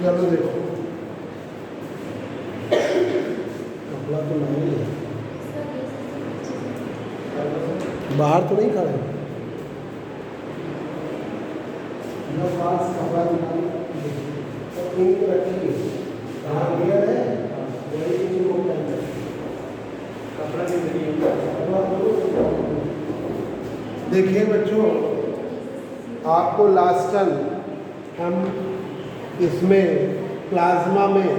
चलो देखो, कपड़ा तो नहीं है, बाहर तो नहीं खड़ा है, पास कपड़ा तो इंक रखिए, कहाँ गया है वही कपड़ा देखिए बच्चों, आपको लास्ट टाइम हम इसमें प्लाज्मा में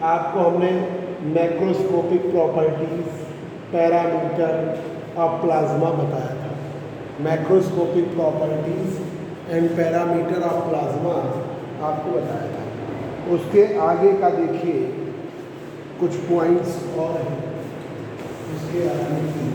आपको हमने macroscopic properties, parameter of plasma बताया था। Macroscopic properties and parameter of plasma आपको बताया था। उसके आगे का देखिए कुछ पॉइंट्स और हैं उसके आगे की।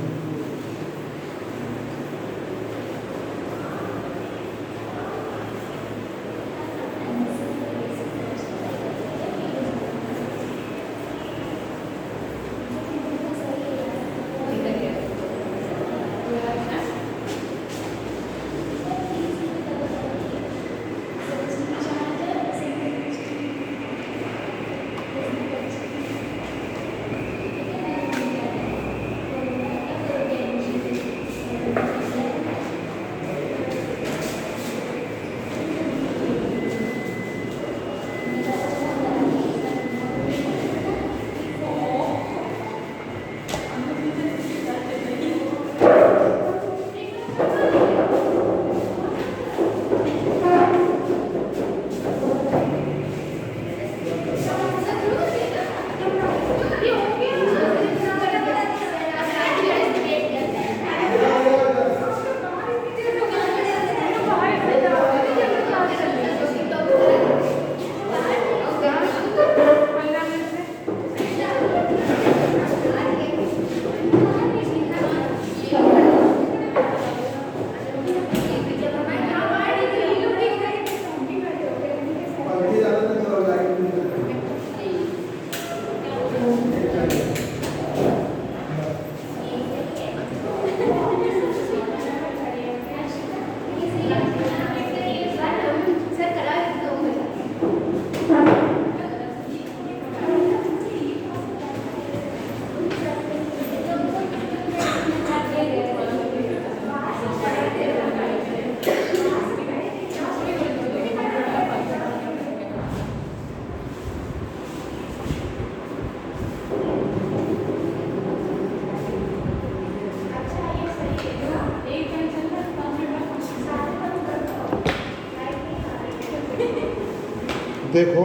देखो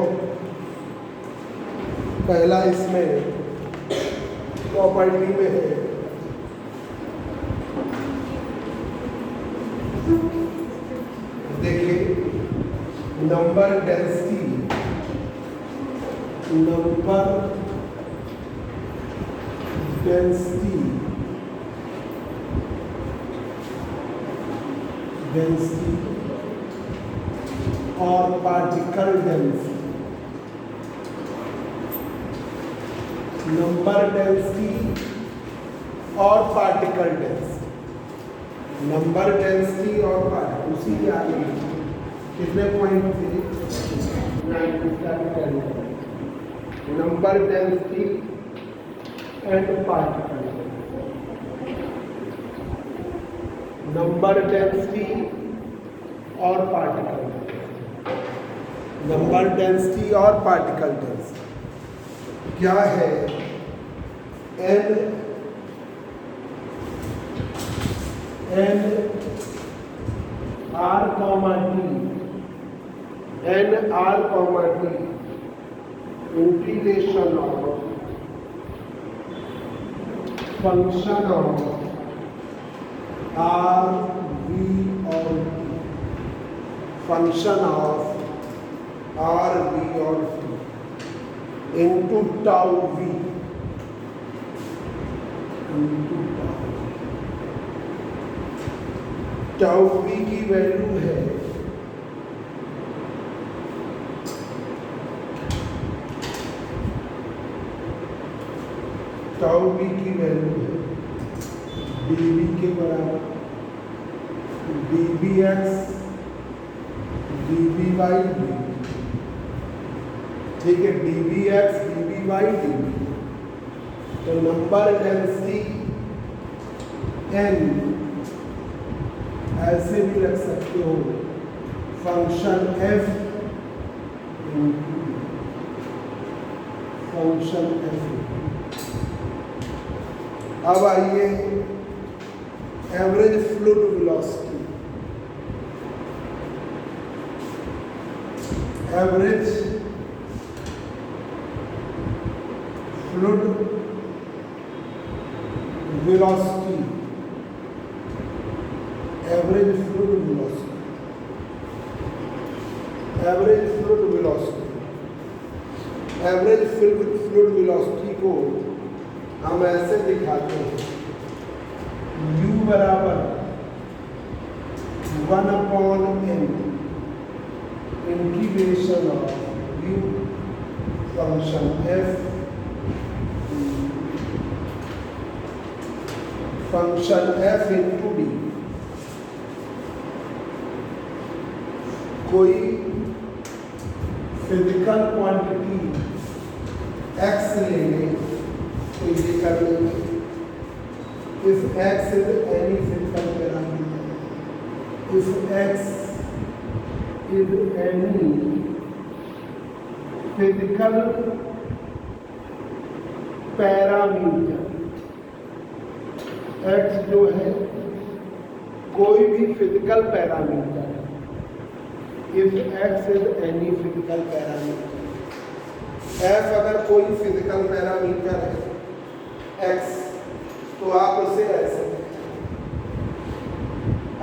पहला इसमें प्रॉपर्टी में है देखिए नंबर डेंसिटी, और पार्टिकल डेंसिटी। नंबर डेंसिटी और पार्टिकल डेंसिटी, नंबर डेंसिटी और पार्टिकल, उसी के आगे कितने पॉइंट थे? Number density and particle, number density और पार्टिकल, नंबर डेंसिटी और पार्टिकल डेंसिटी क्या है? N R comma T, N R comma T integration of function of R V और T, function of R V और T into tau V, tau V की value है tau V की value है dv के बराबर dvx dv by dt, ठीक है, dvx dvy dv। तो नंबर डेंसिटी n ऐसे भी रख सकते हो, फंक्शन f फंक्शन f। अब आइए average fluid velocity. Average fluid velocity, average fluid velocity, average fluid velocity. Average fluid velocity को हम ऐसे दिखाते हैं, u बराबर 1/n integration of u function f function f into D. कोई फिजिकल क्वांटिटी x ले लें तो ये कर लेंगे, if x is any physical parameter, if x is any physical parameter, x जो है कोई भी physical parameter, if x is any physical parameter, f अगर कोई फिजिकल पैरामीटर है x, तो आप उसे ऐसे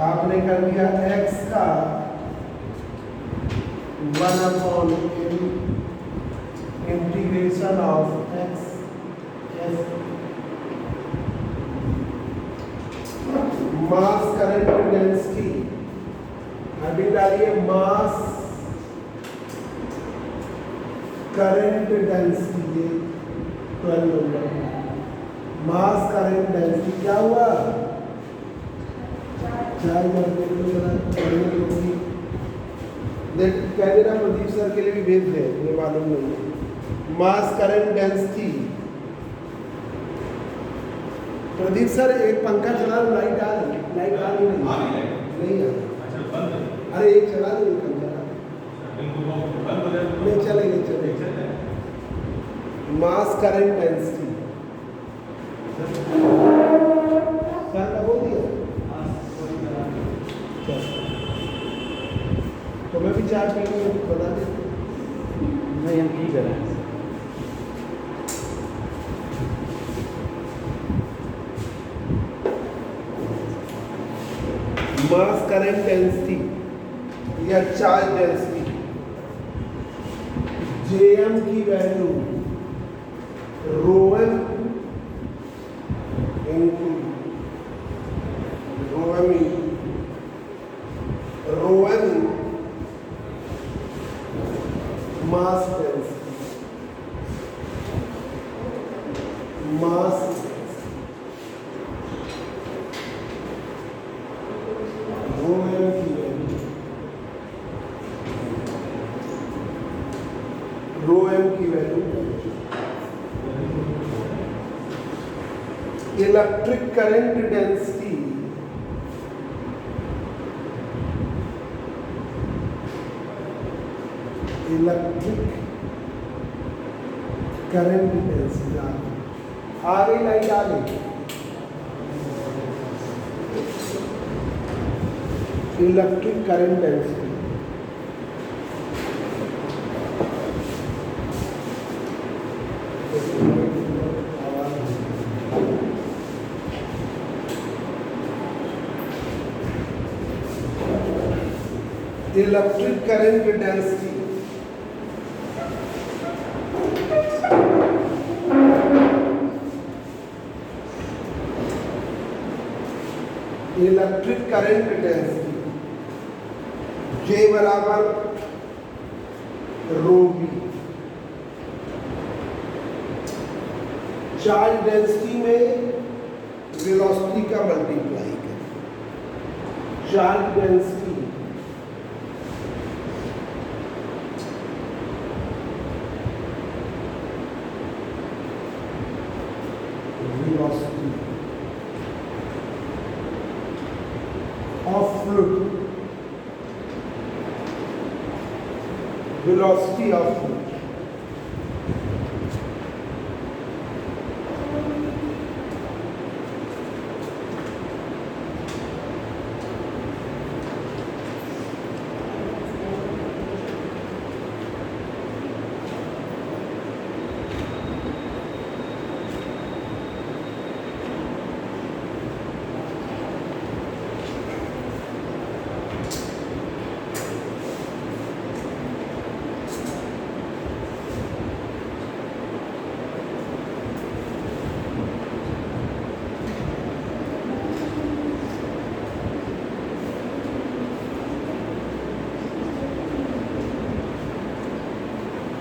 आपने कर दिया x का 1/n integration of x f mass current density. अभी डालिए मास करंट डेंसिटी 12 नंबर। मास करंट डेंसिटी क्या हुआ, 4 देख कह देना, प्रदीप सर के लिए भी भेज दे, मुझे मालूम नहीं है। Mass current density, Pradeep sir एक पंखा चला लो, लाइट आ रही नहीं आ रही। अरे एक चला दो, नहीं चलेंगे। मास करंट डेंसिटी बोल दिया, तो मैं भी 4 मिनट बता देता हूँ। नहीं, हम ठीक है। मास करंट डेंसिटी या चार्ज डेंसिटी, Jm की value ρm into ρm mass density, mass ρm की value. Electric current density, electric current density आ गई, लाइट आ गई। Electric current density electric current density electric current density J बराबर rho B. Charge density में velocity का multiply करें, charge density, 1 velocity of fluid, velocity of fluid.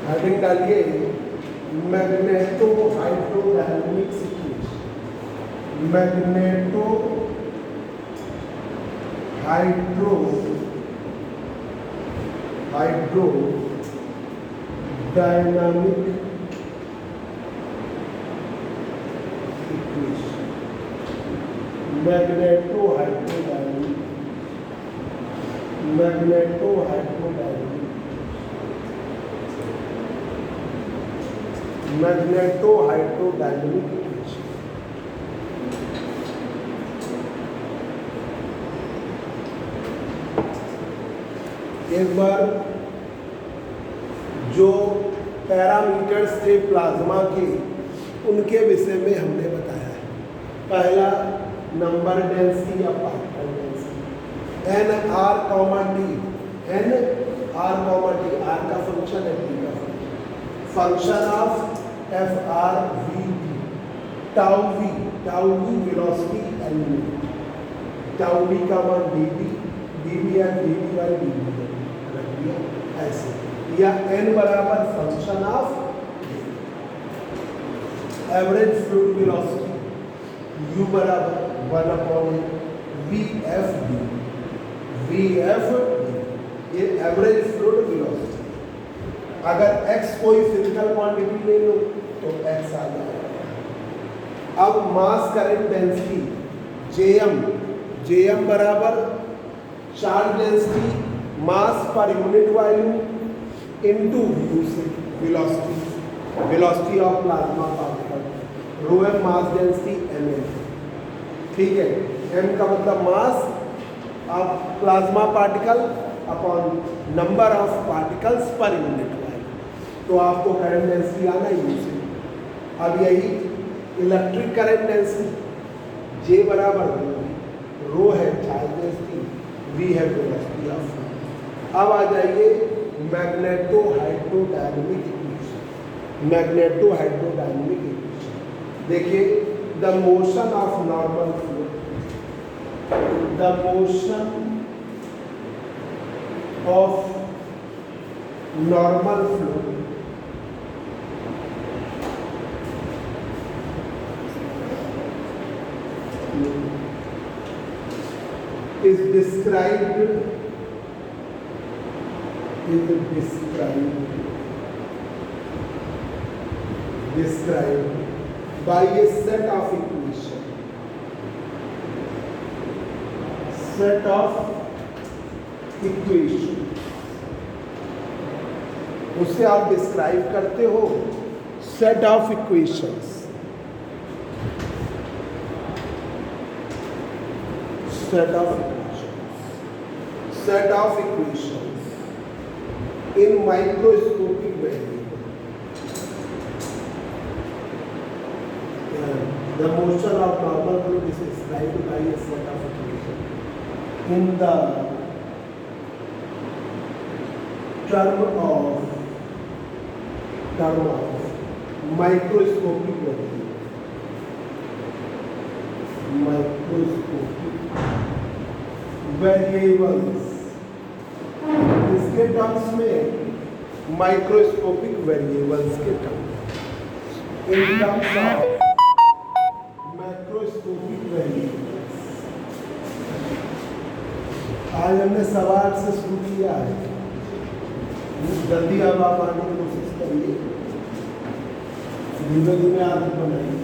Heading डालिए magneto hydrodynamics equation, magneto hydrodynamic equation, magneto hydrodynamic equation. एक बार जो parameters थे plasma के, उनके विषय में हमने बताया है। पहला नंबर डेंसिटी या particle density, N R comma T, R का फंक्शन है, टी का function of F R V T, tau V velocity element, tau V का मान डीबी या डीबी बाई डीबी रख दिया ऐसे, या एन बराबर function of average fluid velocity U बराबर 1/VF, ये एवरेज फ्लूइड वेलोसिटी। अगर x कोई फिजिकल क्वांटिटी ले लो तो x आ जाएगा। अब मास करंट डेंसिटी Jm बराबर चार्ज डेंसिटी मास पर unit volume into velocity of plasma particle, rho M mass density mm, ठीक है। m का मतलब mass of plasma particle upon number of particles पर यूनिट। तो आपको करंट डेंसिटी आना ही से। अब यही इलेक्ट्रिक करंट डेंसिटी J बराबर रो है चार्ज डेंसिटी, V है वेलोसिटी ऑफ फ्लूइड। अब आ जाइए मैग्नेटो हाइड्रोडायनेमिक इक्वेशन। देखिए the motion of normal fluid, the motion of normal fluid is described by a set of equation, उसे आप डिस्क्राइब करते हो set of equations. Set of equations in microscopic value. The motion of normal fluid is described by a set of equations in the term of microscopic value. Variables, इसके terms में microscopic variables के terms, in terms of macroscopic variables. आज हमने 8:15 से शुरू किया है, जल्दी अब आप आने की कोशिश करिए, धीमे धीमे आदत बनाइए।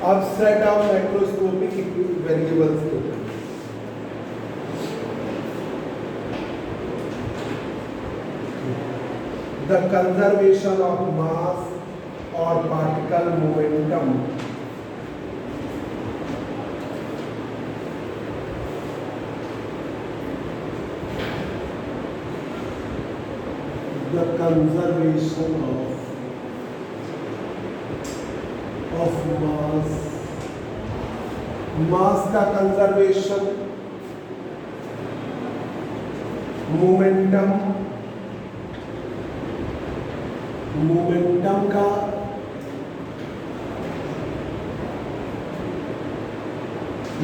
अब सेट ऑफ मैक्रोस्कोपिक वेरिएबल्स के ऊपर द कंजर्वेशन ऑफ मास और particle momentum the conservation of मास का कंजर्वेशन, मोमेंटम का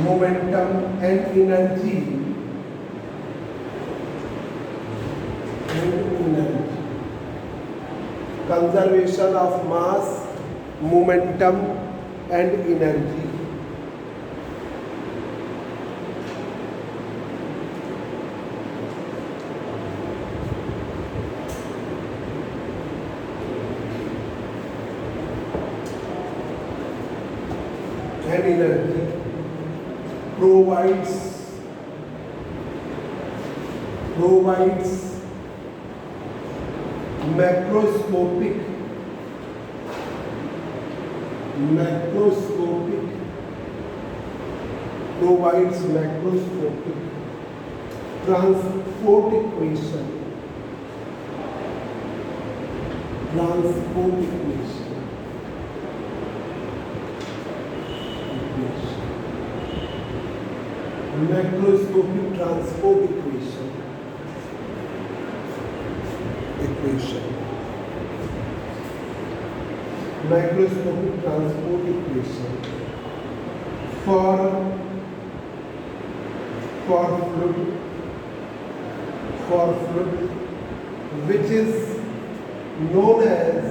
momentum and energy conservation of mass, momentum and energy. and energy provides macroscopic transport equation macroscopic transport equation macroscopic transport equation for fluid which is known as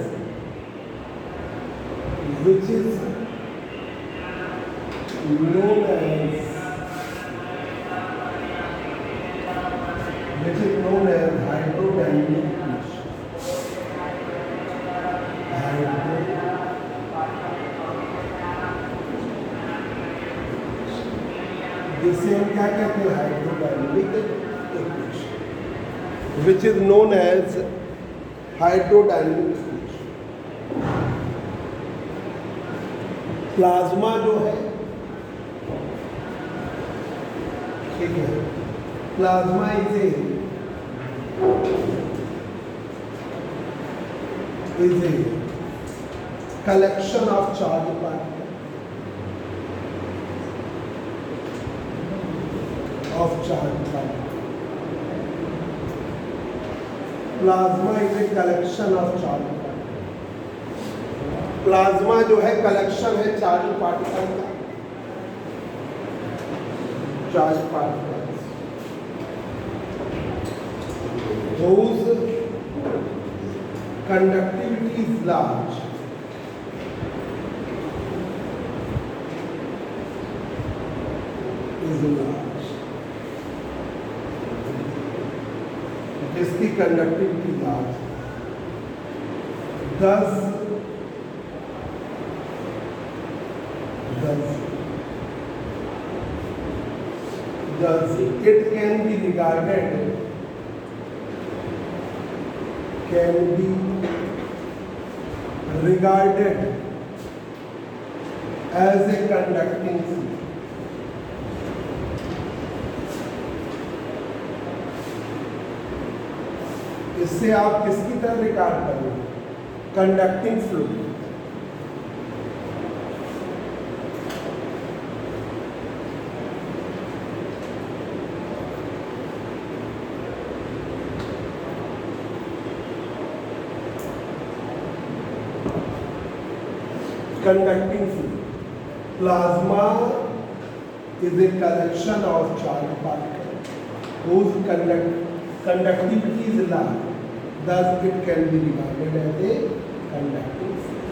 hydrodynamic equation। जिसे हम क्या कहते हैं, hydrodynamic equation, which is known as hydrodynamic equation. Plasma जो है, ठीक है, plasma is a collection of charged particles plasma is a collection of charge particle. Plasma जो है कलेक्शन है चार्ज पार्टिकल का, charge particles whose conductivity is large जिसकी conductivity large, thus it can be regarded as a conducting fluid। इससे आप किसकी तरह record करोगे, conducting fluid. Conducting fluid. Plasma is a collection of charged particles whose conductivity is large, thus it can be regarded as a conducting fluid।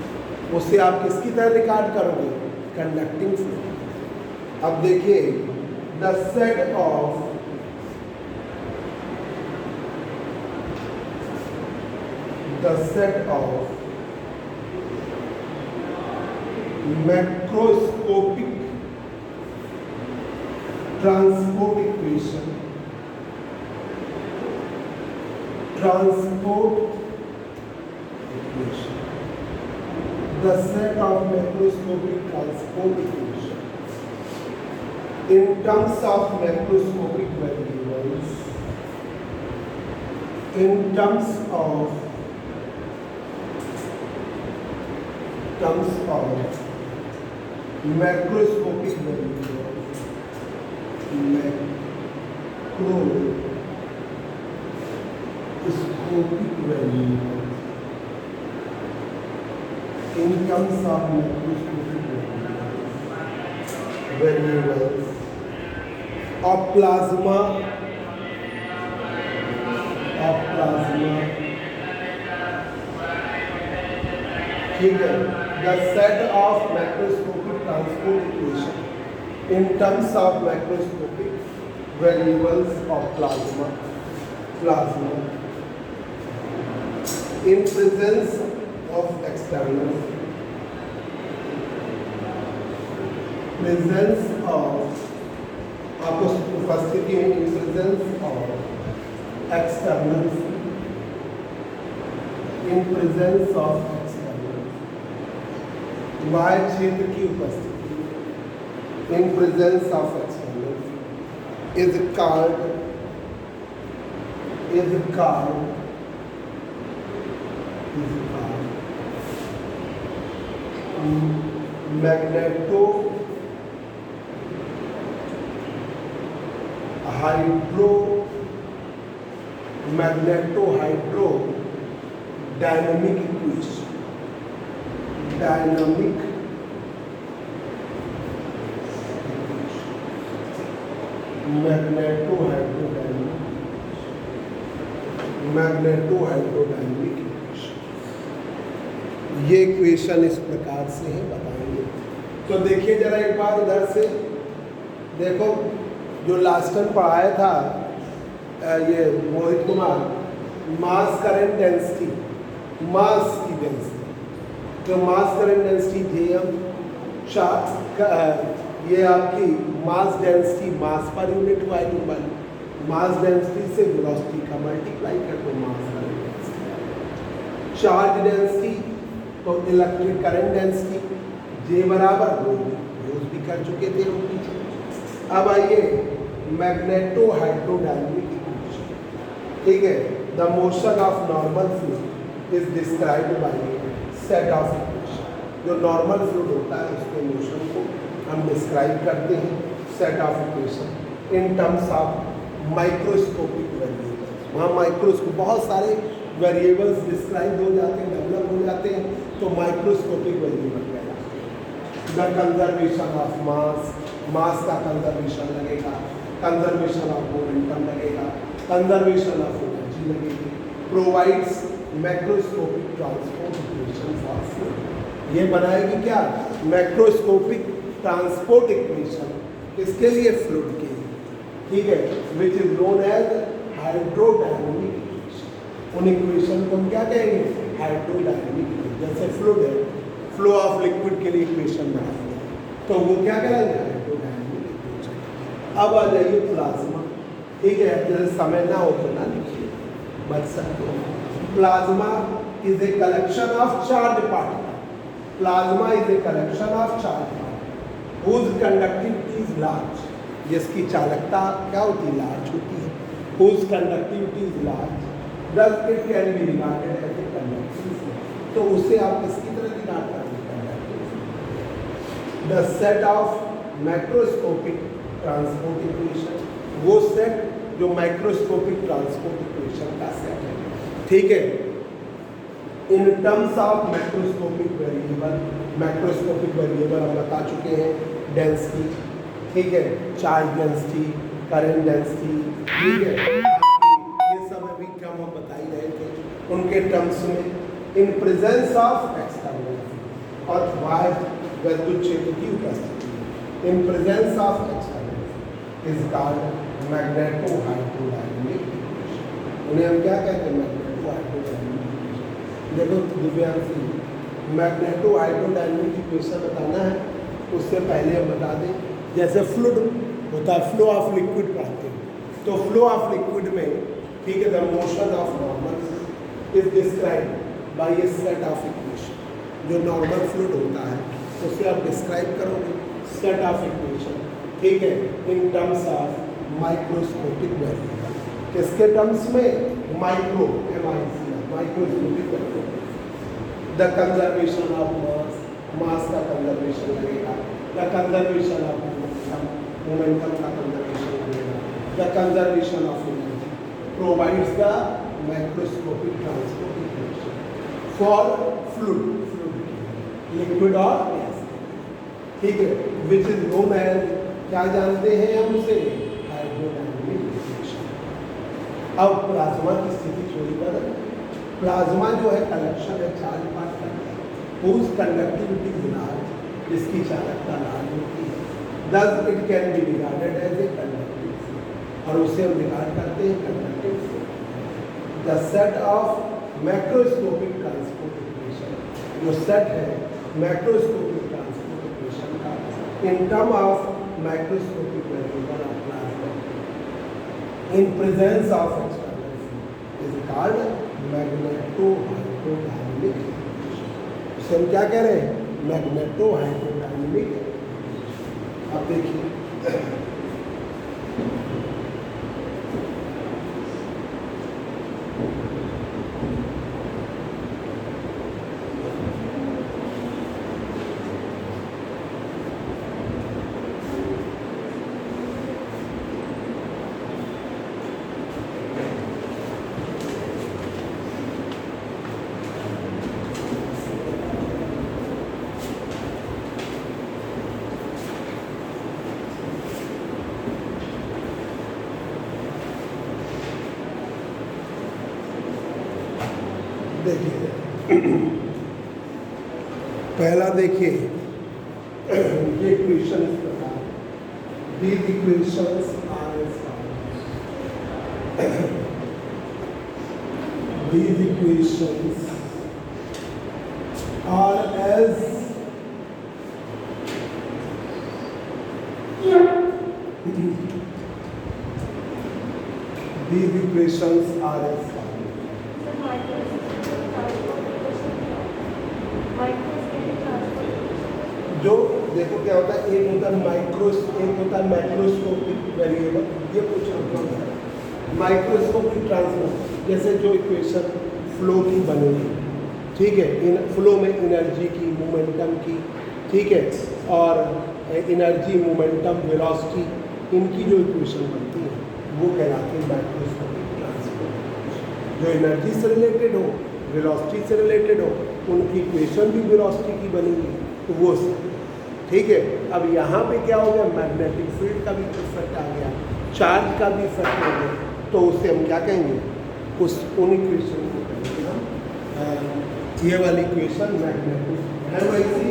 उससे आप किसकी तरह record करोगे, कंडक्टिंग फ्लूइड। अब देखिए the set of macroscopic transport equation, the set of macroscopic transport equation in terms of macroscopic variables, in terms of macroscopic variables, in terms of macroscopic variables of plasma, ठीक है, the set of macroscopic transport equation in terms of macroscopic variables of plasma in presence of external आपको उपस्थिति में in presence of external y क्षेत्र की उपस्थिति in presence of external is called magnetohydrodynamic equation. magnetohydrodynamic equation. ये equation इस प्रकार से है, बताएंगे। तो देखिए जरा एक बार इधर से देखो, जो लास्ट टाइम पढ़ाया था ये मोहित कुमार, मास करंट डेंसिटी, मास की डेंसिटी, जो मास करंट डेंसिटी Jm ये आपकी मास डेंसिटी, मास पर यूनिट वॉल्यूम वाली मास डेंसिटी से वेलोसिटी का मल्टीप्लाई कर दो मास करंट डेंसिटी। चार्ज डेंसिटी तो इलेक्ट्रिक करंट डेंसिटी J बराबर यूज भी कर चुके थे हम पीछे। अब आइए मैग्नेटोहाइड्रोडायनेमिक इक्वेशन, ठीक है। The motion of normal fluid is described bye set of equation. जो नॉर्मल फ्लूइड होता है उसके मोशन को हम डिस्क्राइब करते हैं set of equation in terms of microscopic variables. वहाँ माइक्रोस्कोप बहुत सारे वेरिएबल्स डिस्क्राइब हो जाते हैं, डेवलप हो जाते हैं, तो माइक्रोस्कोपिक वेरिएबल कहलाते हैं। द कंजर्वेशन ऑफ मास का कंजर्वेशन लगेगा, कंजर्वेशन ऑफ मोमेंटम लगेगा, कंजर्वेशन ऑफ एनर्जी लगेगी, provides macroscopic transport equation for fluid. ये बनाएगी क्या? मैक्रोस्कोपिक ट्रांसपोर्ट इक्वेशन, किसके लिए? फ्लूइड के लिए, ठीक है, which is known as hydrodynamic equation. उन इक्वेशन को हम क्या कहेंगे? हाइड्रोडायनेमिक। जैसे फ्लूइड है, फ्लो ऑफ लिक्विड के लिए इक्वेशन बनाएंगे तो वो क्या करेंगे? Hydrodynamic equation. अब आ जाइए प्लाज्मा, ठीक है, जैसे समय ना हो तो ना लिखिए, बच सकते हो। Plasma is a collection of charge particle. Plasma is a collection of charge particle whose conductivity is large, जिसकी चालकता क्या होती है? लार्ज होती है। Whose conductivity is large, thus it can be regarded as a conducting fluid। तो उसे आप किसकी तरह रिगार्ड करेंगे? Conducting fluid. The set of macroscopic transport equation, वो सेट जो माइक्रोस्कोपिक ट्रांसपोर्ट इक्वेशन का सेट है, ठीक है। In terms of macroscopic variable, macroscopic variable हम बता चुके हैं, डेंसिटी, ठीक है, चार्ज डेंसिटी, करंट डेंसिटी, ठीक है, ये सब अभी क्या हम बता ही रहे थे उनके टर्म्स में। इन प्रेजेंस ऑफ एक्सटर्नल और बाहर विद्युत क्षेत्र की उपस्थिति, in presence of external is called magnetohydrodynamic equation. उन्हें हम क्या कहते हैं? Magnetohydrodynamic equation. देखो दिव्यांशी, मैग्नेटो हाइड्रोडायनेमिक इक्वेशन बताना है, उससे पहले हम बता दें, जैसे फ्लूइड होता है, फ्लो ऑफ लिक्विड पढ़ते हैं, तो फ्लो ऑफ लिक्विड में, ठीक है, the motion of normal is describe by A set of equation. जो नॉर्मल फ्लूइड होता है उसे आप डिस्क्राइब करोगे सेट ऑफ इक्वेशन, ठीक है, in terms of microscopic variable. किसके टर्म्स में? Micro, microscopic variable. The conservation of mass, mass का कंजर्वेशन करेगा, the conservation of momentum, momentum का कंजर्वेशन करेगा, the conservation of energy provides the microscopic transport equation for fluid, liquid और gas, ठीक है, which is known as, क्या जानते हैं हम उसे? Hydrodynamic equation. अब प्लाज्मा की स्थिति थोड़ी बदल, प्लाज्मा जो है कलेक्शन है charge particle, whose conductivity is large, जिसकी चालकता लार्ज होती है, thus it can be regarded as a conductive fluid, और उसे हम रिगार्ड करते हैं conductive fluid. The set of macroscopic transport equation, जो सेट है मैक्रोस्कोपिक ट्रांसपोर्ट इक्वेशन का in term of microscopic variable of plasma in presence of external fluid is called magneto hydrodynamic equation. इसे हम क्या कह रहे हैं? Magneto hydrodynamic. अब देखिए, पहला देखिए, ये इक्वेशन इस प्रकार, these equations are as follows. These equations are as these equations are as follows. जो देखो क्या होता है, एक होता है एक होता है माइक्रोस्कोपिक वेरिएबल, ये कुछ होता है माइक्रोस्कोपिक ट्रांसपोर्ट, जैसे जो इक्वेशन फ्लो की बनेगी, ठीक है, इन फ्लो में एनर्जी की, मोमेंटम की, ठीक है, और एनर्जी, मोमेंटम, वेलोसिटी, इनकी जो इक्वेशन बनती है वो कहलाती है माइक्रोस्कोपिक ट्रांसपोर्ट। जो एनर्जी से रिलेटेड हो, वेलोसिटी से रिलेटेड हो, उनकी इक्वेशन भी वेलोसिटी की बनेगी, तो वो ठीक है। अब यहाँ पे क्या हो गया, मैग्नेटिक फील्ड का भी इफेक्ट आ गया, चार्ज का भी इफेक्ट हो गया, तो उससे हम क्या कहेंगे, उन इक्वेशन को कहेंगे हम, ये वाली इक्वेशन मैग्नेटिक है, वैसी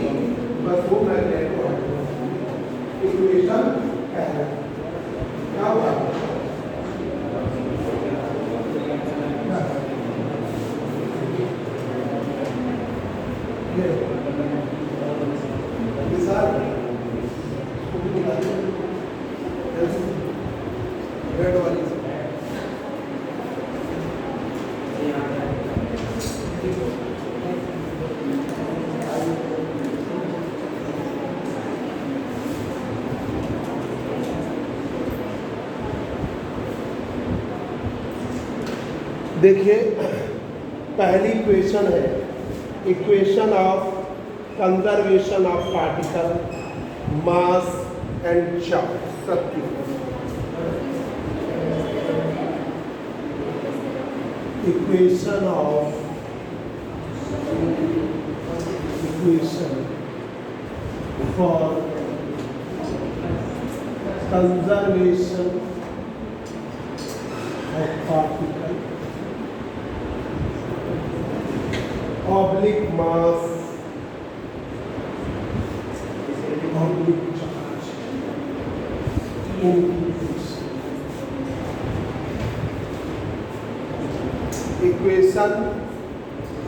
बस वो मैग्नेटो इक्वेशन है। क्या हुआ, रेड वाली देखिए, पहली इक्वेशन है equation of conservation of particle, mass and charge, सबकी equation for conservation of particle, oblique mass, oblique charge, equation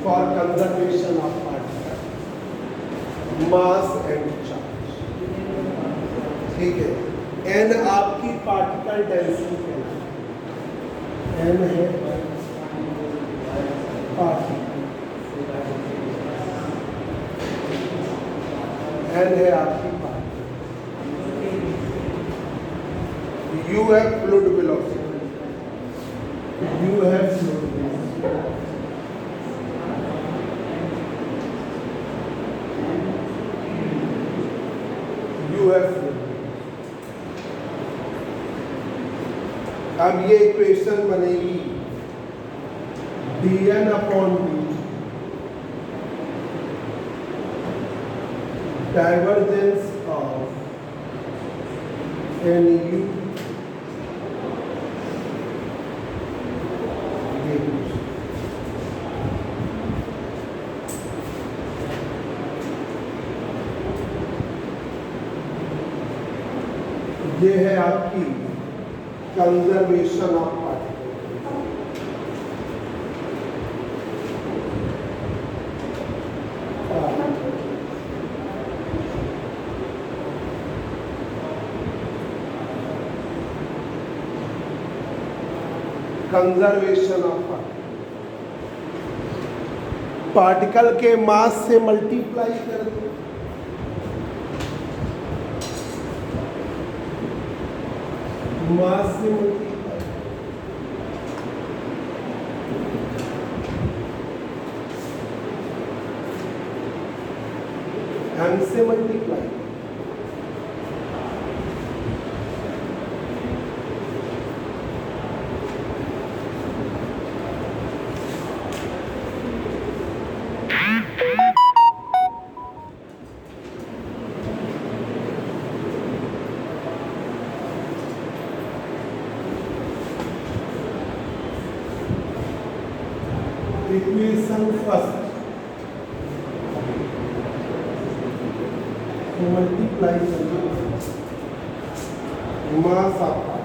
for conservation of particle, mass and charge. ठीक है, एन आपकी पार्टिकल डेंसिटी कहलाती है। एन है पार्टिकल, एन है आपकी particle, U है फ्लूइड वेलोसिटी, यू है फ्लूइड वेलोसिटी, यू है फ्लूइड। अब ये इक्वेशन बनेगी dn upon D divergence of N U ये है आपकी conservation of conservation of particle के मास से मल्टीप्लाई कर दो, मास से मल्टीप्लाई, एम से मल्टीप्लाई, इक्वेशन फर्स्ट मल्टीप्लाई करिए मास आपका,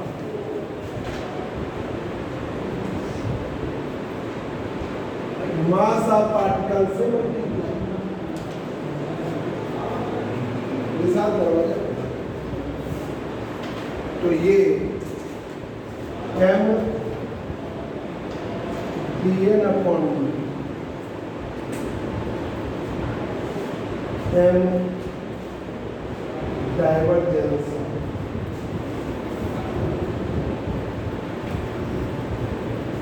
मास ऑफ पार्टिकल से मल्टीप्लाई, ये साथ दरवाजा। तो ये m dn upon m divergence,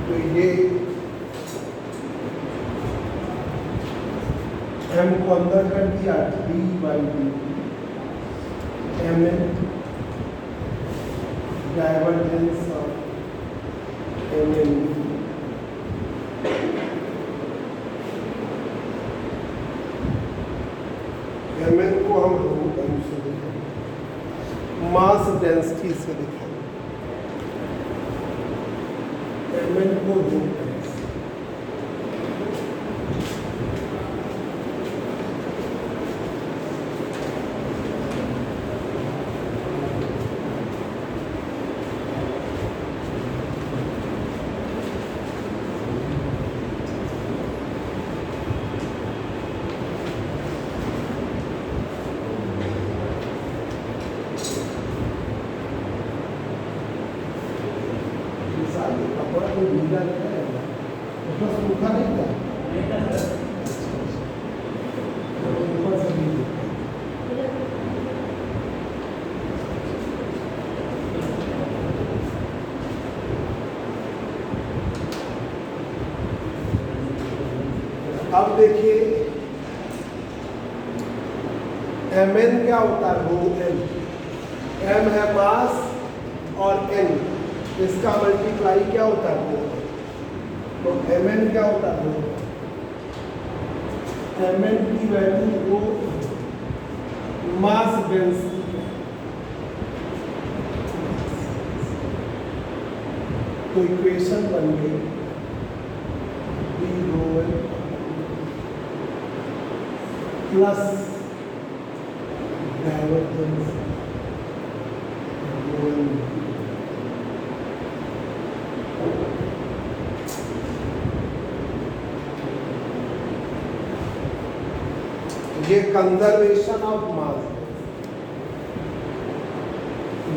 तो ये m को अंदर कर दिया d by D M divergence of M N. M N को हम रूट एम से लिखेंगे, मास डेंसिटी से लिखेंगे, एम एन को रूट एम से। कपड़ा तो गीला नहीं रहेगा, उसमें सूखा नहीं था, ऊपर से नीचे। अब देखिए एम एन क्या होता है, वो एम है मास और एन इसका मल्टीप्लाई क्या होता है, तो एम एन क्या होता है, एम एन की वैल्यू वो मास डेंसिटी, तो इक्वेशन बन गई d rho n plus divergence rho n. ये कंजर्वेशन ऑफ मास,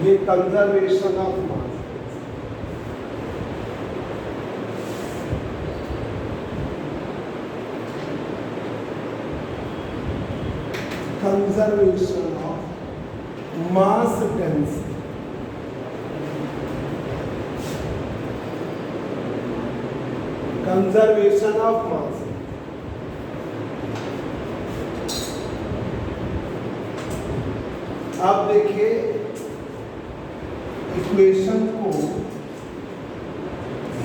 ये conservation of mass. Conservation of mass density, conservation of mass. अब देखिए इक्वेशन को,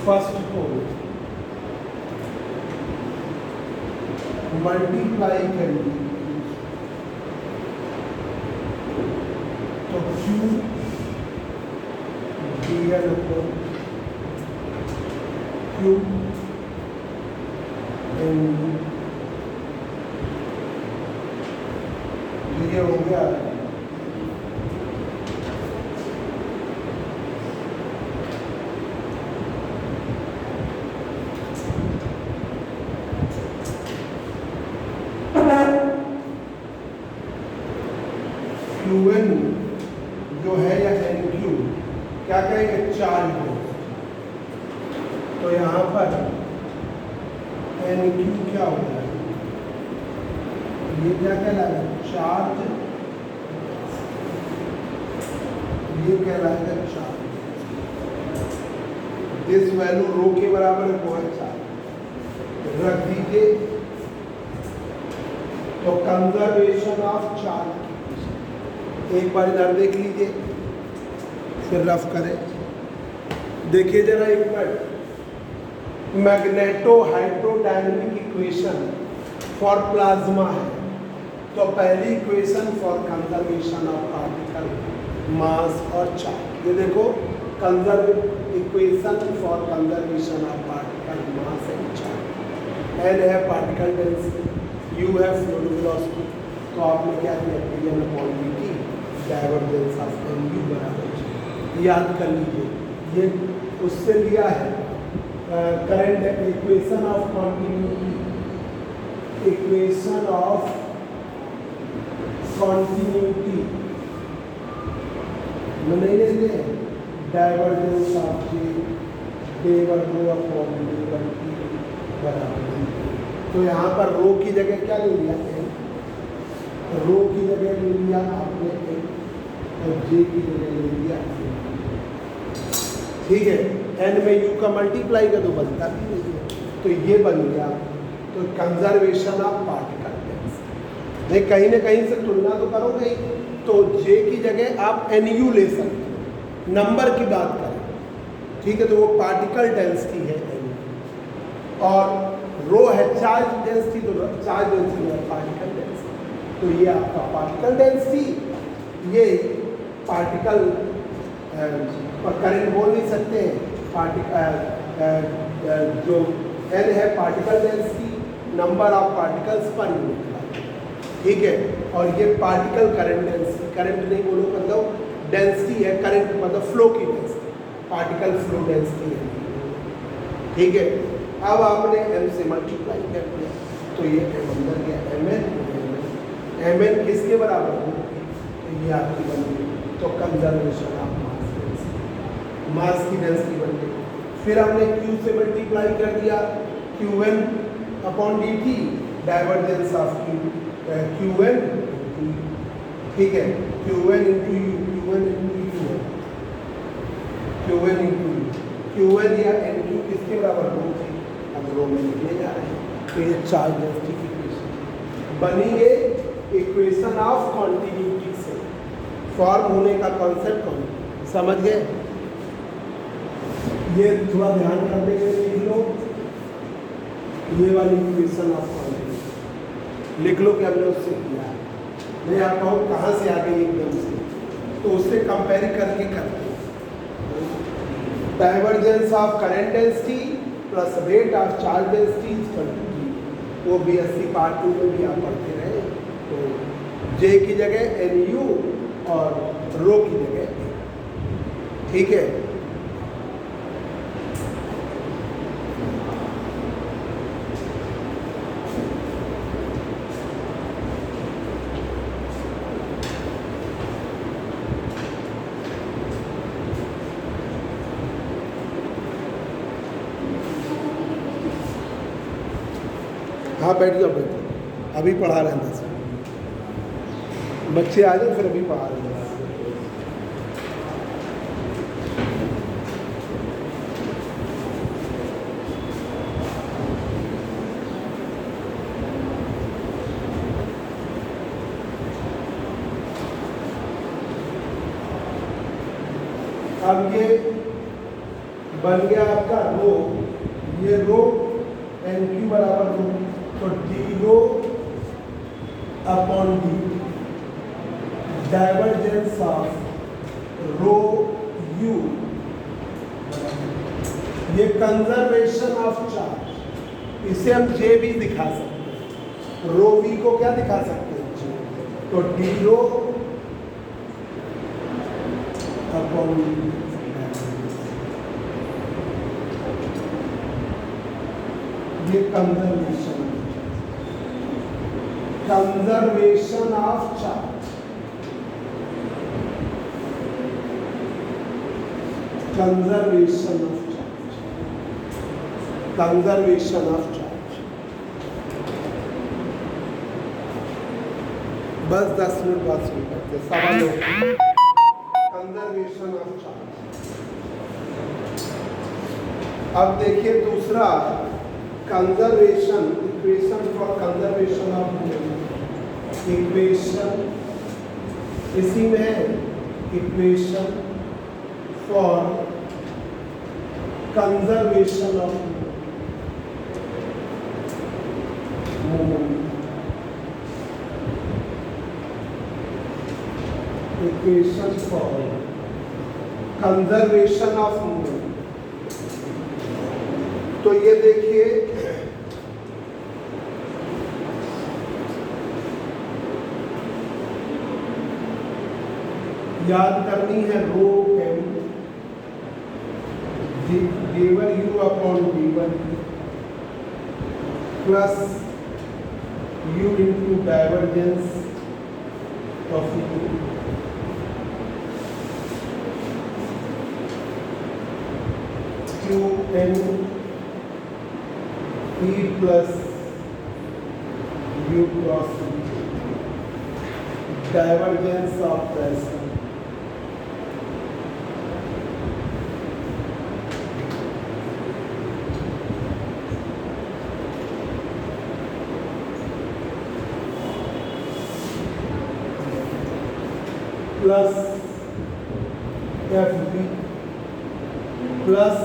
फर्स्ट को मल्टीप्लाई करिए तो Q dl upon Q ये हो गया Qn जो है या NQ क्या कहेंगे, चार्ज है। तो यहाँ पर NQ क्या हो गया, ये क्या कहलाएगा, चार्ज, ये कहलाएगा चार्ज। दिस वैल्यू रो के बराबर है, वो है चार्ज, रख दीजिए। तो कंजर्वेशन ऑफ चार्ज, एक बार इधर देख लीजिए फिर रफ करें। देखिए जरा एक minute, magneto hydrodynamic equation for plasma है, तो पहली equation for conservation of particle mass और चार्ज। ये देखो equation for conservation of particle mass and charge. N है पार्टिकल डेंसिटी, यू है फ्लूइड वेलोसिटी, तो आपने क्या किया, Pn upon dt divergence of N u बराबर, याद कर लीजिए। ये उससे लिया है current equation of continuity, equation of continuity में नहीं लेते हैं, divergence of J del rho upon del t बराबर। तो यहाँ पर रो की जगह क्या ले लिया है, रो की जगह ले लिया आपने एक, और जे की जगह ले लिया, ठीक है। एन में यू का मल्टीप्लाई का तो बनता भी नहीं है, तो ये बन गया। तो कंजर्वेशन ऑफ पार्टिकल डेंसिटी, नहीं कहीं ना कहीं से तुलना तो करोगे ही, तो जे की जगह आप एन यू ले सकते हो, नंबर की बात करें, ठीक है। तो वो पार्टिकल डेंसिटी है एन, और रो है चार्ज डेंसिटी, तो चार्ज डेंसिटी है पार्टिकल डेंसिटी। तो ये आपका पार्टिकल डेंसिटी, ये पार्टिकल करंट बोल नहीं सकते हैं, जो एन है particle density, number of particles पर यूनिट, ठीक है। और ये पार्टिकल करंट डेंसिटी, करंट नहीं बोलो मतलब डेंसिटी है, करंट मतलब फ्लो की डेंसिटी, पार्टिकल फ्लो डेंसिटी है, ठीक है। अब आपने एम से मल्टीप्लाई कर दिया, तो ये एम अंदर गया, एम एन किसके बराबर हो, तो ये आपकी बन गई। तो कंजर्वेशन ऑफ मास की डेंसिटी बन गई। फिर हमने Q से मल्टीप्लाई कर दिया, Qn upon dt divergence of Qn, ठीक है, Qn into you, Qn into you, Qn into you, Qn या NQ किसके बराबर हो, अब रो में लिखने जा रहे हैं। तो ये चार्ज डेंसिटी की इक्वेशन बनी है, इक्वेशन ऑफ कॉन्टिन्यूटी से फॉर्म होने का कॉन्सेप्ट कौन समझ गए। ये थोड़ा ध्यान करने के लिए लिख लो, ये वाली इक्वेशन ऑफ कॉन्टिन्यूटी लिख लो कि हमने उससे किया है। मैं आप कहो कहाँ से आ गई एकदम से, तो उससे कंपेयर करके करते हैं। Divergence of current density plus rate of charge density equal to जी, वो BSc पार्ट 2 में भी आप पढ़ते रहे। तो जे की जगह NU और रो की जगह, ठीक है। हाँ बैठ जाओ बैठ जाओ, अभी पढ़ा रहे हैं 10 बच्चे आ जाए फिर अभी पढ़ा रहे हैं। अब ये बन गया आपका रो, ये रो एन क्यू बराबर रो, तो D rho upon D divergence of rho U, ये कंजर्वेशन ऑफ चार्ज, इसे हम जे भी दिखा सकते हैं, रो वी को क्या दिखा सकते हैं J। तो डी रो अपॉन ये conservation of charge, conservation of charge, conservation of charge. बस 10 मिनट बाद शुरू करते हैं, सवाल हो। Conservation of charge. अब देखिए दूसरा conservation, equation for conservation of movement, equation इसी में है, equation for conservation of movement, equation for conservation of movement. तो ये देखिए याद करनी है रो एम डी1 यू अपॉन डी1 plus u into divergence of you Q N E plus U cross divergence of pressure plus FB plus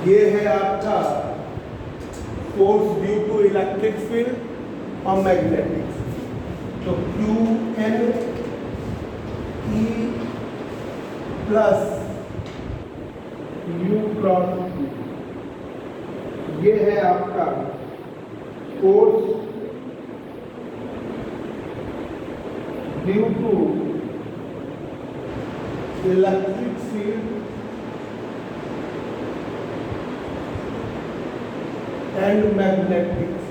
ये है आपका force due to electric field और मैग्नेटिक फील्ड। तो Q N E plus U cross, ये है आपका force due to electric field and magnetic field।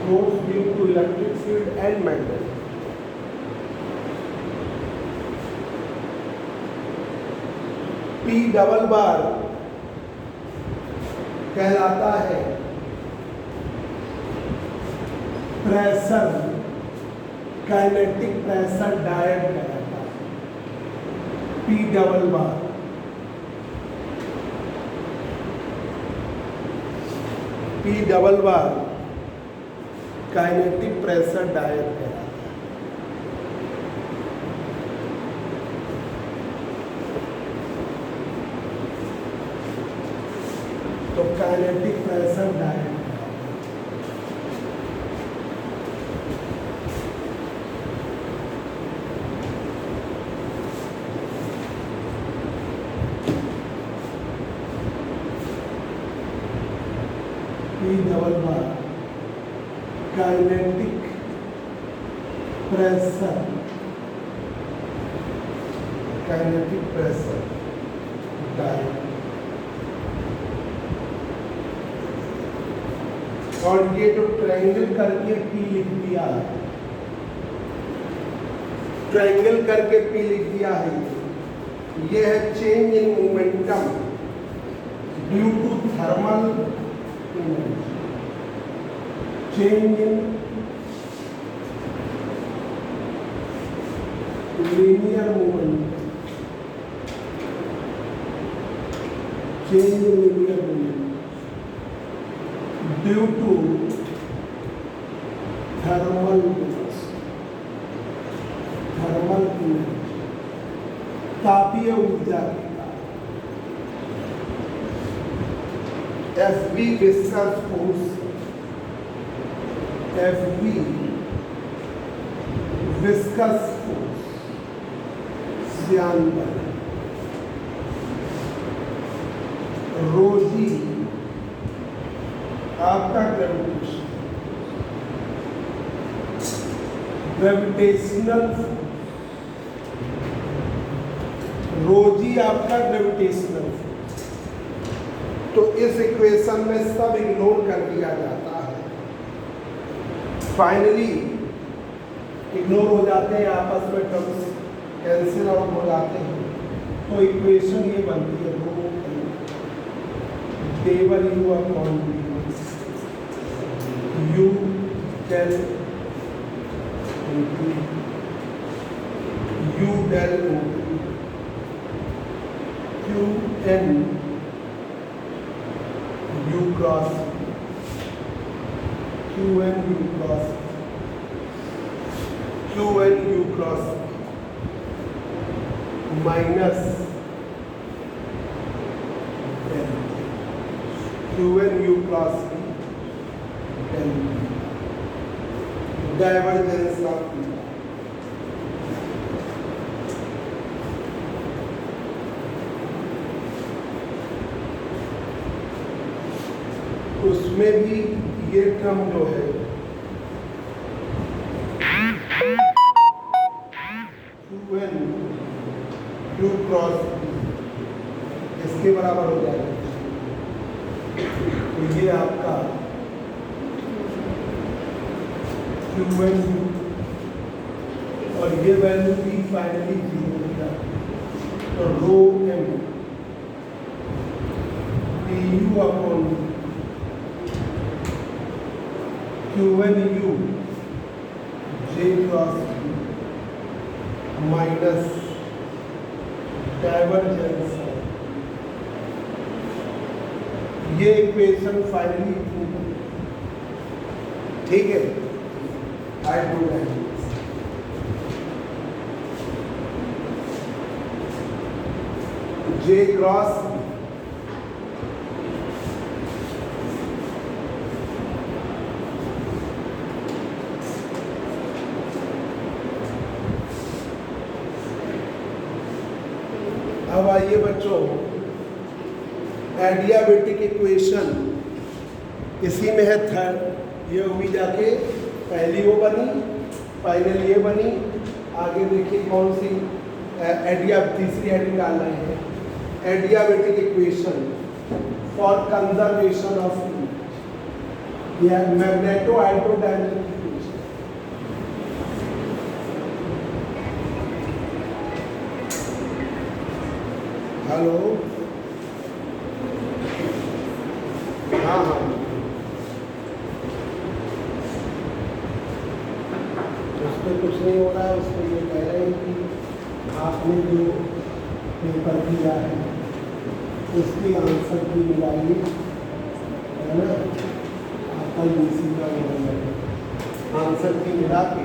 Force due to electric field and magnetic। P double bar कहलाता है pressure, kinetic pressure dyad कहलाता है P double bar. P double bar kinetic pressure dyad कहलाता है। तो kinetic pressure dyad double bar kinetic pressure, kinetic pressure और ये जो ट्रायंगल करके P लिख दिया है, ट्रायंगल करके P लिख दिया है, ये है change in momentum due to thermal energy, change in linear momentum, change in linear momentum due to thermal energy, तापीय ऊर्जा के कारण। Fv viscous force, Fv viscous force, श्यान बल, ρg आपका ग्रेविटेशनल, ρg आपका ग्रेविटेशनल। तो इस इक्वेशन में सब इग्नोर कर दिया जाता है, फाइनली इग्नोर हो जाते हैं, आपस में टर्म्स कैंसिल आउट हो जाते हैं। तो इक्वेशन ये बनती है table u upon u del u del q n u cross q n u cross minus q n u cross divergence of उसमें भी ये टर्म जो है Qn Q क्रॉस इसके बराबर हो जाएगा। तो ये आपका Qn और ये वैल्यू भी फाइनली 0 हो जाएगा। तो रो m PU upon Qn u J cross minus divergence, ये इक्वेशन फाइनली ठीक है। आई डू J क्रॉस अब आइए बच्चों, एडियाबेटिक इक्वेशन इसी में है थर्ड, ये हुई जाके पहली वो बनी, फाइनल ये बनी। आगे देखिए कौन सी तीसरी हेडिंग डाल रहे हैं, adiabatic equation for conservation of heat, यह मैग्नेटो हाइड्रोडायनेमिक इक्वेशन। हेलो, हाँ हाँ, उसमें कुछ नहीं हो रहा है। उसमें ये कह रहे हैं कि आपने जो पेपर दिया है उसकी आंसर की मिलाइए, है ना, आपका यूसी का आंसर की मिला के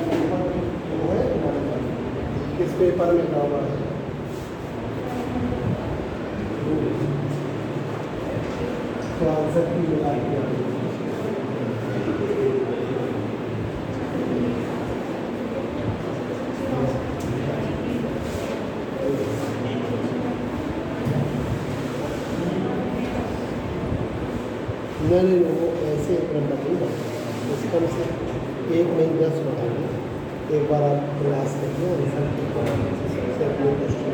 पेपर जो है किस पेपर में क्या हुआ है, तो आंसर की मिला के नहीं, वो ऐसे एक नंबर नहीं बढ़ता, इसका से 1 नहीं 10 बढ़ाएंगे। एक बार आप प्रयास करिए आंसर की सबसे अपने क्वेश्चन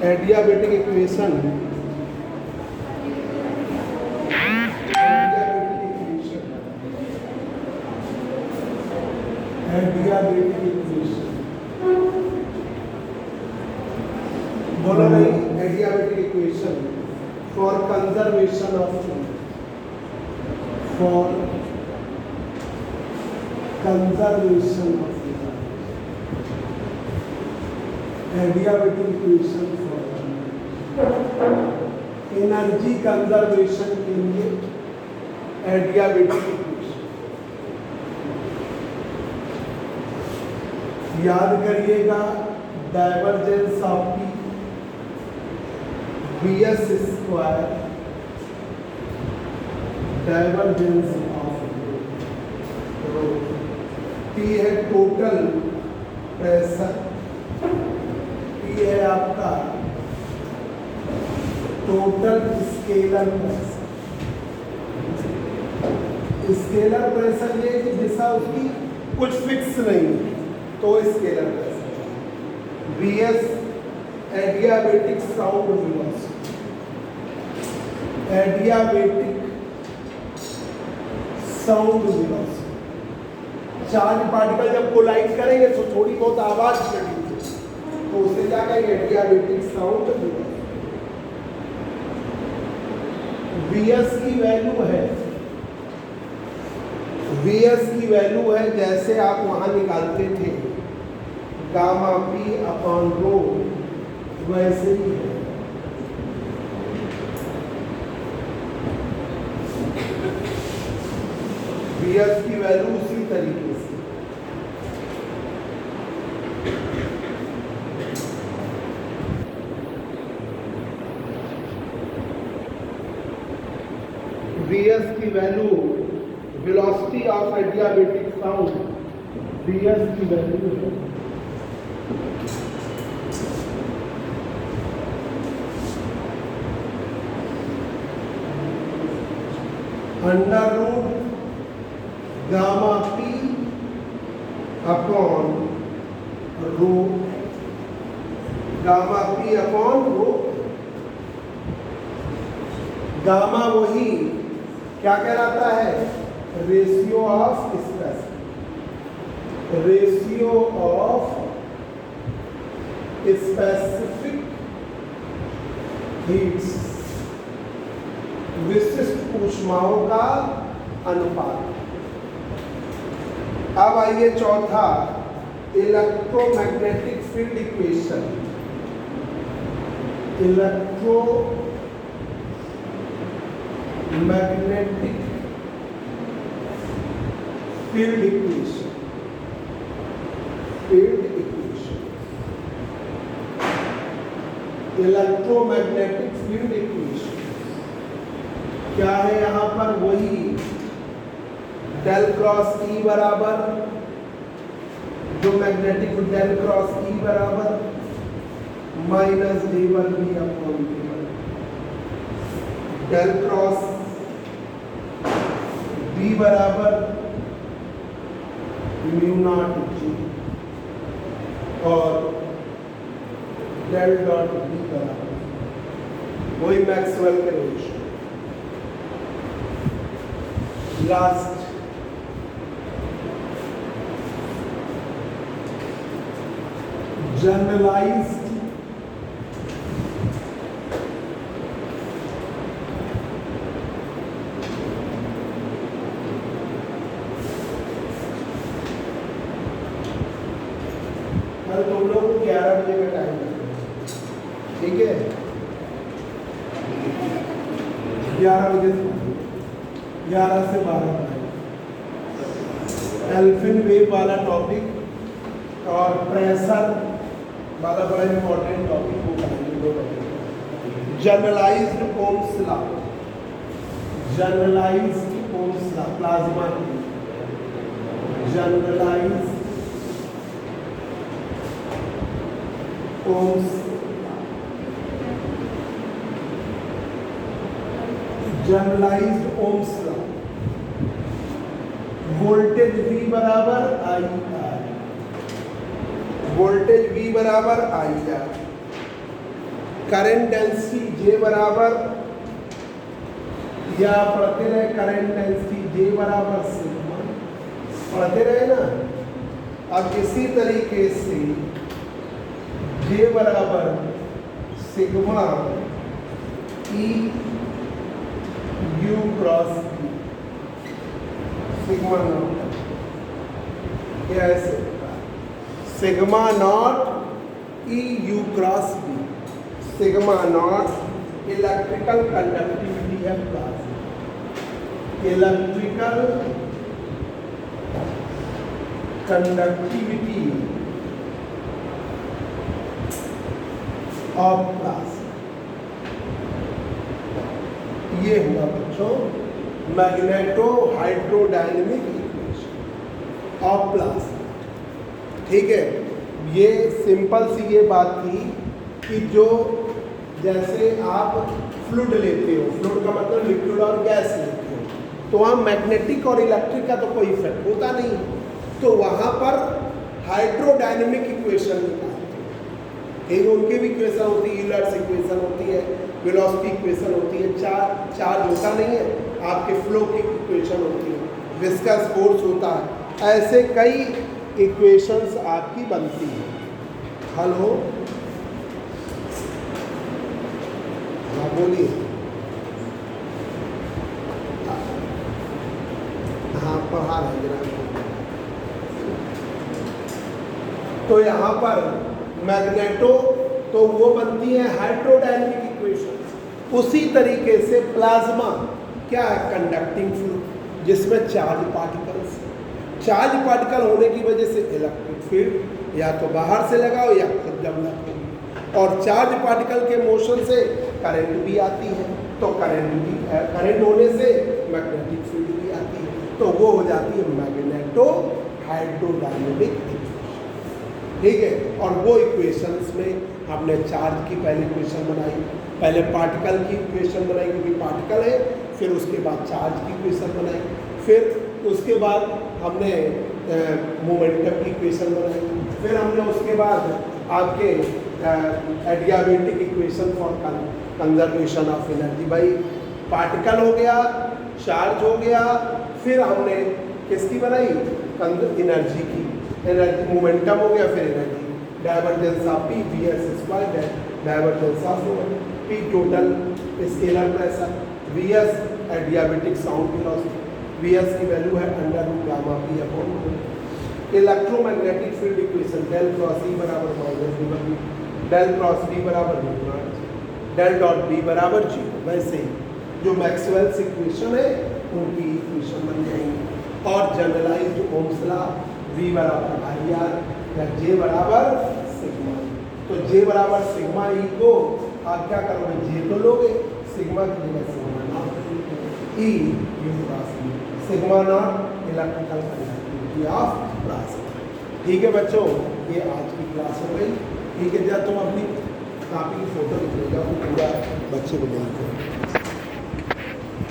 एडियाबेटिक इक्वेशन बोलो नहीं, adiabatic equation for conservation of food, for conservation of food, adiabatic equation for energy conservation के लिए एडियाबेटिक इक्वेशन। याद करिएगा, divergence of P bs square, divergence of rho, P है टोटल प्रेशर, पी है आपका total scalar pressure. Scalar pressure ये कि दिशा उसकी कुछ फिक्स नहीं है, तो scalar pressure. bs adiabatic sound velocity, adiabatic sound velocity. Charge particle जब कोलाइड करेंगे तो थोड़ी बहुत आवाज निकलेगी, तो उसे क्या कहेंगे, एडियाबेटिक साउंड वेलोसिटी। Vs की वैल्यू है, Vs की वैल्यू है जैसे आप वहां निकालते थे गामा p अपॉन रो, वैसे ही है। Vs की वैल्यू उसी तरीके से। Vs की value, velocity of adiabatic sound, Vs की वैल्यू है under root gamma P upon rho, gamma P upon rho. Gamma वही क्या कहलाता है, ratio of space, ratio of specific heats, विशिष्ट ऊष्माओं का अनुपात। अब आइए चौथा, electromagnetic field equation, electromagnetic field equation, electromagnetic field equation क्या है यहां पर, वही डेल क्रॉस ई बराबर, जो मैग्नेटिक डेल क्रॉस ई बराबर minus d1 b upon d1, del cross b बराबर म्यू नॉट g और डेल डॉट b बराबर वही मैक्सवेल के रिलेशन। लास्ट जनरलाइज्ड कल तुम लोग को 11 बजे का टाइम है, ठीक है, 11 बजे से 11 से 12 एल्फिन वेव वाला टॉपिक और प्रेशर वाला बड़ा इंपॉर्टेंट टॉपिक वो करेंगे। Generalised Ohm's law, generalised Ohm's law plasma की, generalised Ohm's, generalised Ohm's law, voltage V बराबर आई आर, वोल्टेज V बराबर I R. Current density J बराबर, या पढ़ते रहे करंट डेंसिटी J बराबर सिग्मा, पढ़ते रहे ना। अब इसी तरीके से J बराबर sigma E U cross B, sigma naught, क्या ऐसे sigma not E U cross B, sigma not electrical conductivity है plasma, electrical conductivity of plasma. ये हुआ बच्चों magneto hydrodynamic equation of plasma. ठीक है, ये सिंपल सी ये बात थी कि जो जैसे आप फ्लूइड लेते हो, फ्लूइड का मतलब लिक्विड और गैस लेते हो, तो वहाँ मैग्नेटिक और इलेक्ट्रिक का तो कोई इफेक्ट होता नहीं, तो वहाँ पर हाइड्रोडायनेमिक इक्वेशन निकालते हैं। ठीक, उनकी भी इक्वेशन होती है, यूलर्स इक्वेशन होती है, वेलोसिटी इक्वेशन होती है, चार्ज होता नहीं है, आपके फ्लो की इक्वेशन होती है, विस्कस फोर्स होता है, ऐसे कई इक्वेशंस आपकी बनती है। हेलो, हाँ बोलिए। हाँ पढ़ा रहे जरा। तो यहाँ पर मैग्नेटो तो वो बनती है हाइड्रोडायनेमिक इक्वेशन। उसी तरीके से प्लाज्मा क्या है, कंडक्टिंग फ्लूइड जिसमें चार्ज पार्टिकल्स, चार्ज पार्टिकल होने की वजह से इलेक्ट्रिक फील्ड या तो बाहर से लगाओ या खुद डेवलप होगी, और चार्ज पार्टिकल के मोशन से करंट भी आती है, तो करंट होने से मैग्नेटिक फील्ड भी आती है, तो वो हो जाती है मैग्नेटो हाइड्रोडायनेमिक इक्वेशन। ठीक है, और वो इक्वेशंस में हमने चार्ज की पहले इक्वेशन बनाई, पहले पार्टिकल की इक्वेशन बनाई क्योंकि पार्टिकल है, फिर उसके बाद चार्ज की इक्वेशन बनाई, फिर उसके बाद हमने मोमेंटम की इक्वेशन बनाई, फिर हमने उसके बाद आपके adiabatic equation for conservation of energy. भाई पार्टिकल हो गया, चार्ज हो गया, फिर हमने किसकी बनाई, एनर्जी की, एनर्जी मोमेंटम हो गया, फिर energy, divergence of p v s square, divergence of p total scalar pressure, v s adiabatic sound velocity, v s की वैल्यू है under root gamma P upon electromagnetic field equation del cross E बराबर minus d by del cross d बराबर mu naught del dot B बराबर zero. वैसे ही जो Maxwell's equation है उनकी इक्वेशन बन जाएंगी, और जनरलाइज्ड ओम्स लॉ V बराबर आई आर या J बराबर सिग्मा। तो J बराबर सिग्मा ई को आप क्या करोगे, J तो लोगे, सिग्मा की जगह sigma nought E U cross B, sigma not electrical conductivity of plasma. ठीक है बच्चों, ये आज की क्लास हो गई। ठीक है, जब तुम अपनी कॉपी की फोटो लिख ले जाओ तो पूरा बच्चे को देख